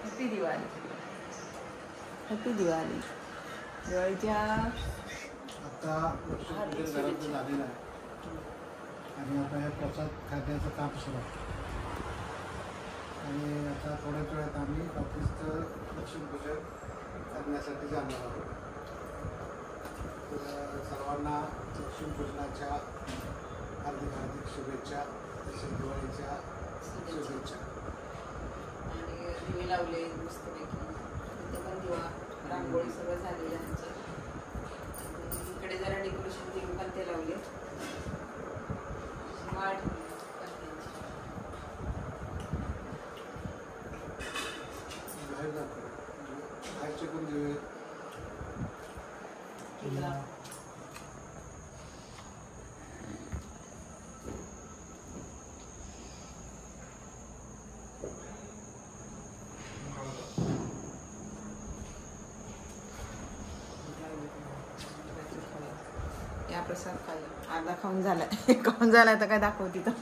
Happy Diwali. Happy Diwali. दिवाळीच्या आता लक्ष्मीपूजन घरातलं झालेलं आहे आणि आता हे प्रसाद खाण्याचं काम सुरू आहे आणि आता थोड्याच वेळात आम्ही ऑफिसचं लक्ष्मीपूजन करण्यासाठी जाणार आहोत. तर सर्वांना लक्ष्मीपूजनाच्या हार्दिक शुभेच्छा, तसेच दिवाळीच्या शुभेच्छा. आणि दिवे लावले मस्तपैकी. तिथे पण दिवा रांगोळी सगळं झालेलं आमचं. इकडे जरा डेकोरेशन दिवे पण ते लावले. माळ ठेवली पत्त्यांची. बाहेरचे पण दिवे या प्रसाद खाल्ला. अर्धा खाऊन झालाय. खाऊन झालाय तर काय दाखवते तर